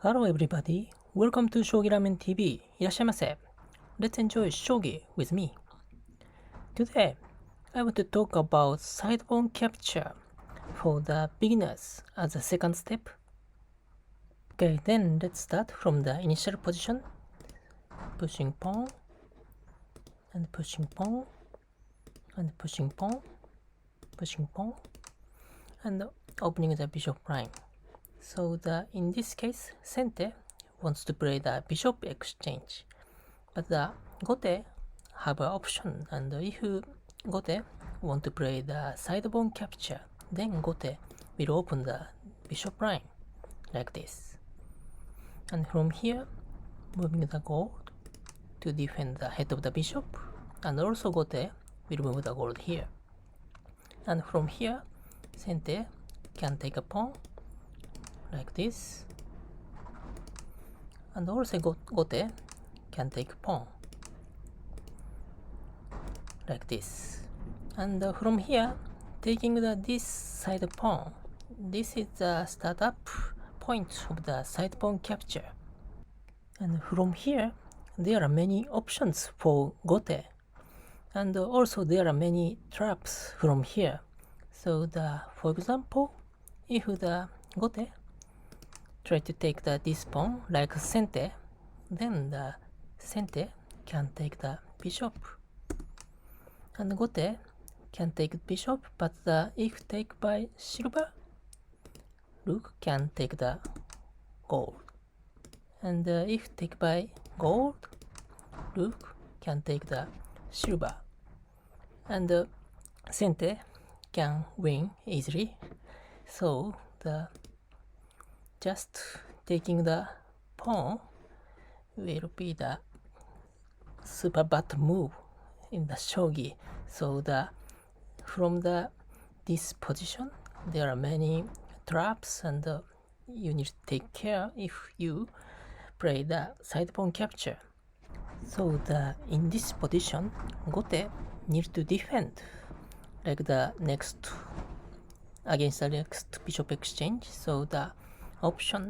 Hello everybody, welcome to Shogi Ramen TV. いらっしゃいませ。Let's enjoy Shogi with me. Today, I want to talk about sidebone capture for the beginners as a second step. Okay, then let's start from the initial position. Pushing pawn, and pushing pawn, and pushing pawn, pushing pawn, and opening the bishop line. So in this case, Sente wants to play the bishop exchange, but the Gote have an option, and if Gote want to play the sidebone capture, then Gote will open the bishop line like this. And from here, moving the gold to defend the head of the bishop, and also Gote will move the gold here. And from here, Sente can take a pawn like this, and also Gote can take pawn like this. And from here, taking this side pawn, this is the startup point of the side pawn capture. And from here, there are many options for Gote, and also there are many traps from here. So for example, if the Gote try to take this pawn like Sente, then the Sente can take the bishop, and Gote can take bishop, but if take by silver, Rook can take the gold, and if take by gold, Rook can take the silver, and Sente can win easily. So just taking the pawn will be the super bad move in the shogi. So from this position, there are many traps, and you need to take care if you play the side pawn capture. So in this position, Gote needs to defend like the next against the next bishop exchange. So the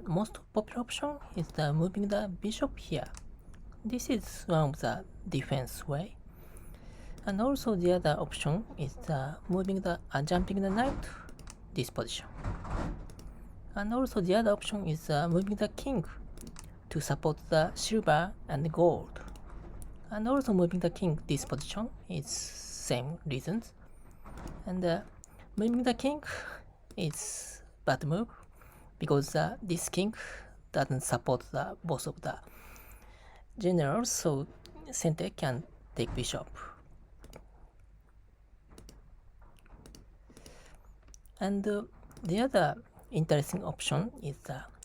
most popular option is moving the bishop here. This is one of the defense way. And also the other option is moving jumping the knight this position. And also the other option is moving the king to support the silver and gold. And also moving the king this position is same reasons. And moving the king is bad move because this king doesn't support both of the generals, so Sente can take bishop. And the other interesting option is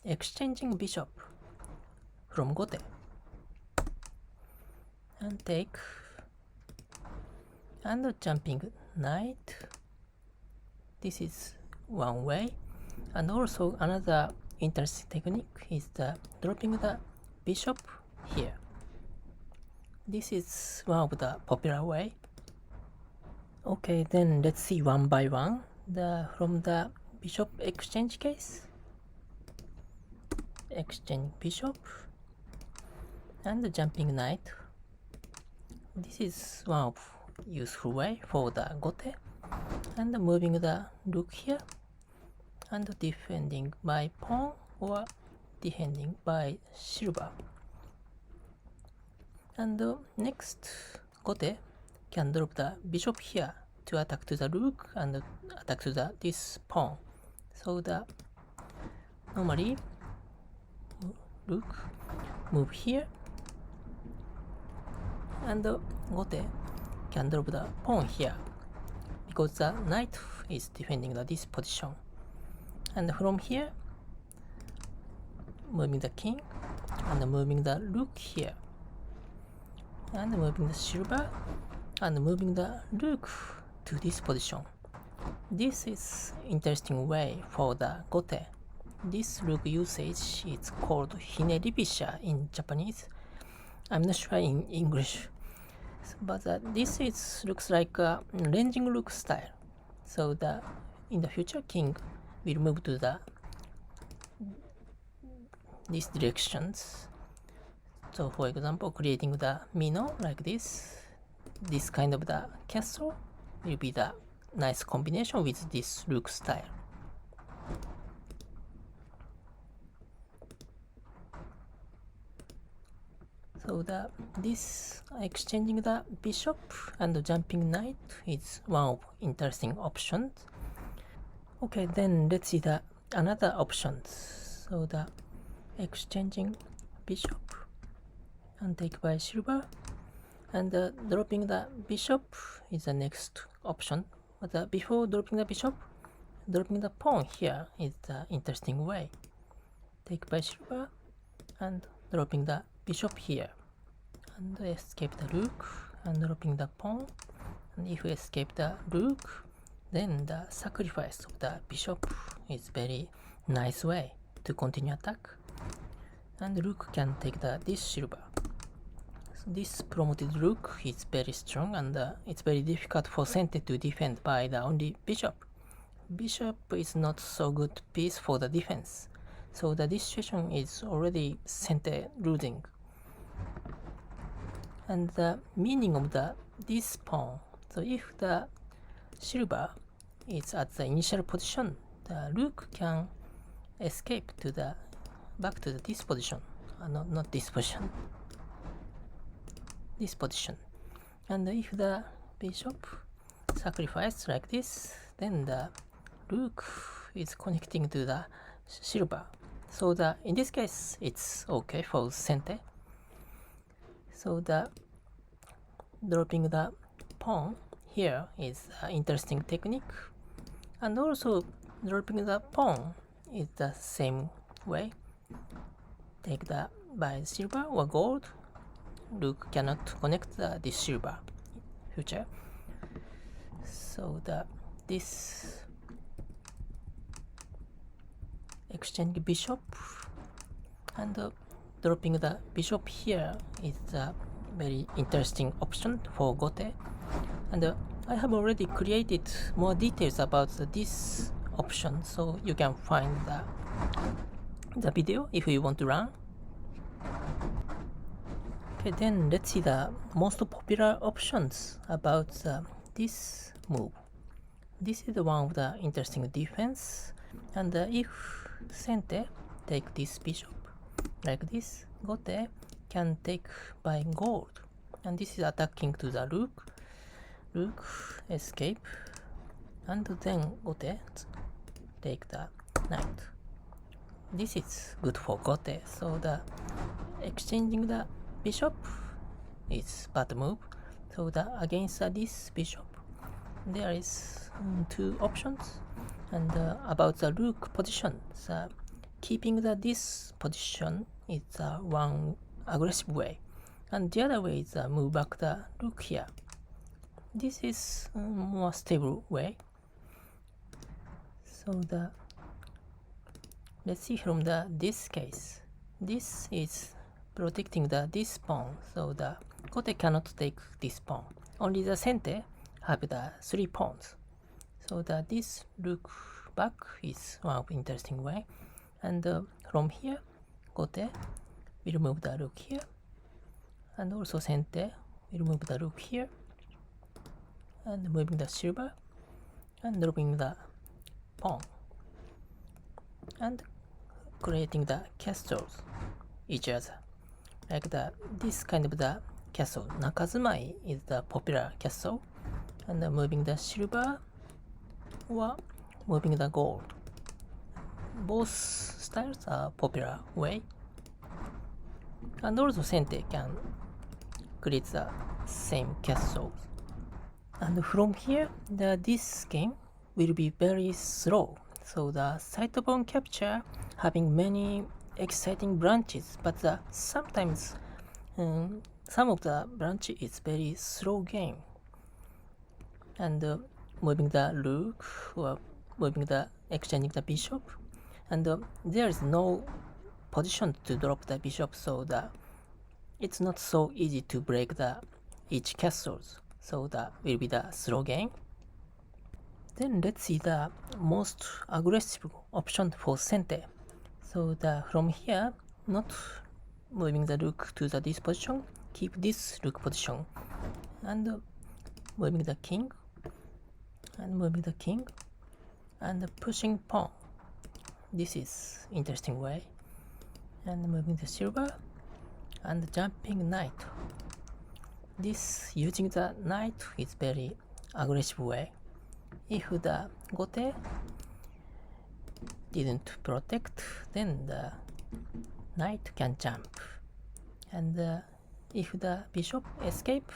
exchanging bishop from Gote and take, and jumping knight. This is one way. And also another interesting technique is dropping the bishop here. This is one of the popular way. Okay, then let's see one by one. From the bishop exchange case, exchange bishop and jumping knight. This is one of useful way for the Gote, and moving the rook here, and defending by pawn or defending by silver. And next, Gote can drop the bishop here to attack to the rook and attack to this pawn. So normally rook move here, and Gote can drop the pawn here because the knight is defending this position. And from here, moving the king and moving the rook here, and moving the silver and moving the rook to this position. This is interesting way for the Gote. This rook usage is called hineribisha in Japanese. I'm not sure in English, but this looks like a ranging rook style. So in the future, king will move to these directions. So for example, creating the Mino like this kind of the castle will be the nice combination with this rook style. So this exchanging the bishop and jumping knight is one of interesting options. Okay, then let's see the another options. So the exchanging bishop and take by silver, and dropping the bishop is the next option. But before dropping the bishop, dropping the pawn here is the interesting way. Take by silver and dropping the bishop here, and escape the rook and dropping the pawn. And if we escape the rook, then the sacrifice of the bishop is very nice way to continue attack. And rook can take this silver. So this promoted rook is very strong, and it's very difficult for Sente to defend by the only bishop. Bishop is not so good piece for the defense. So this situation is already Sente losing. And the meaning of this pawn, so if the silver is at the initial position, the rook can escape to back to this position, not this position, this position. And if the bishop sacrifice like this, then the rook is connecting to the silver. So in this case, it's okay for Sente. So dropping the pawn here is an interesting technique, and also dropping the pawn is the same way. Take by silver or gold, rook cannot connect this silver future. So this exchange bishop and dropping the bishop here is a very interesting option for Gote. And I have already created more details about this option, so you can find the video if you want to run. Okay, then let's see the most popular options about this move. This is one of the interesting defense, and if Sente take this bishop like this, Gote can take by gold, and this is attacking to the rook. Rook escape, and then Gote take the knight. This is good for Gote, so exchanging the bishop is bad move. So against this bishop, there is two options. And about the rook position, keeping this position is one aggressive way, and the other way is move back the rook here. This is more stable way. So let's see from this case. This is protecting this pawn, so the Gote cannot take this pawn. Only the Sente have the 3 pawns. So this rook back is one of interesting way. And from here, Gote will move the rook here, and also Sente will move the rook here, and moving the silver, and dropping the pawn, and creating the castles each other. Like this kind of the castle, Nakazumai is the popular castle, and moving the silver or moving the gold. Both styles are popular way, and also Sente can create the same castles. And from here, this game will be very slow. So the side-bone capture having many exciting branches, but sometimes some of the branch is very slow game. And moving the rook or moving exchanging the bishop, and there is no position to drop the bishop, so it's not so easy to break each castles. So that will be the slow game. Then let's see the most aggressive option for Sente. So from here, not moving the rook to this position, keep this rook position, and moving the king, and pushing pawn. This is interesting way. And moving the silver, and jumping knight. This using the knight is very aggressive way. If the gote didn't protect, then the knight can jump, and if the bishop escape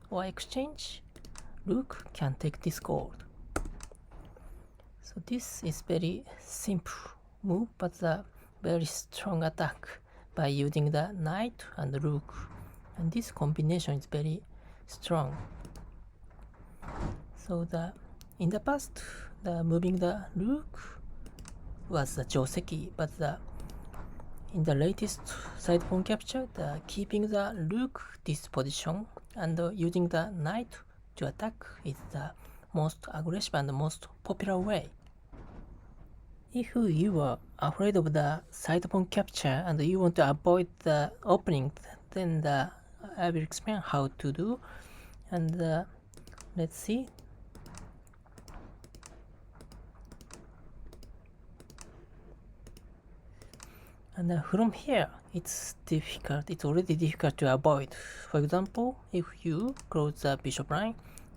or exchange, rook can take this gold. So this is very simple move, but the very strong attack by using the knight and the rook, and this combination is very strong. So in the past, the moving the rook was the joseki, but in the latest side pawn capture, keeping the rook this position and using the knight to attack is the most aggressive and the most popular way. If you are afraid of the side pawn capture and you want to avoid the opening, then I will explain how to do. And let's see. And from here, it's difficult. It's already difficult to avoid. For example, if you close the bishop line,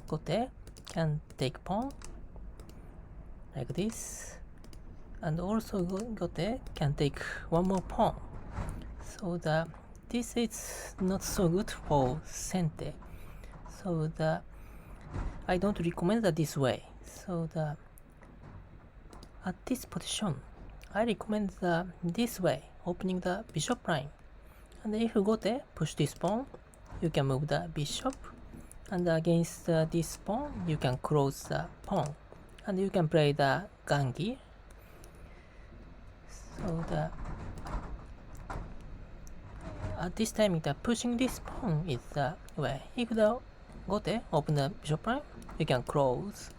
gote can take pawn like this, and also gote can take one more pawn. So this is not so good for sente. So I don't recommend this way. So at this position, I recommend this way, opening the bishop line. And if you gote push this pawn, you can move the bishop, and against this pawn, you can close the pawn, and you can play the gangi. So at this time, pushing this pawn is the way. If the gote open the bishop line, you can close,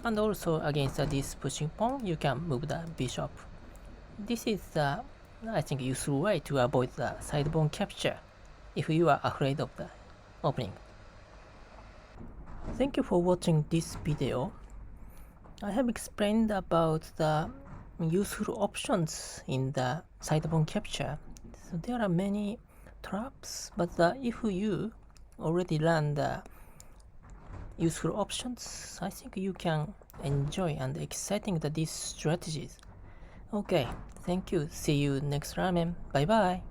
and also against this pushing pawn, you can move the bishop. This is I think useful way to avoid the side pawn capture if you are afraid of the opening. Thank you for watching this video. I have explained about the useful options in the side pawn capture. So there are many traps, but if you already learn the useful options, I think you can enjoy and exciting these strategies. Okay, thank you. See you next ramen. Bye bye.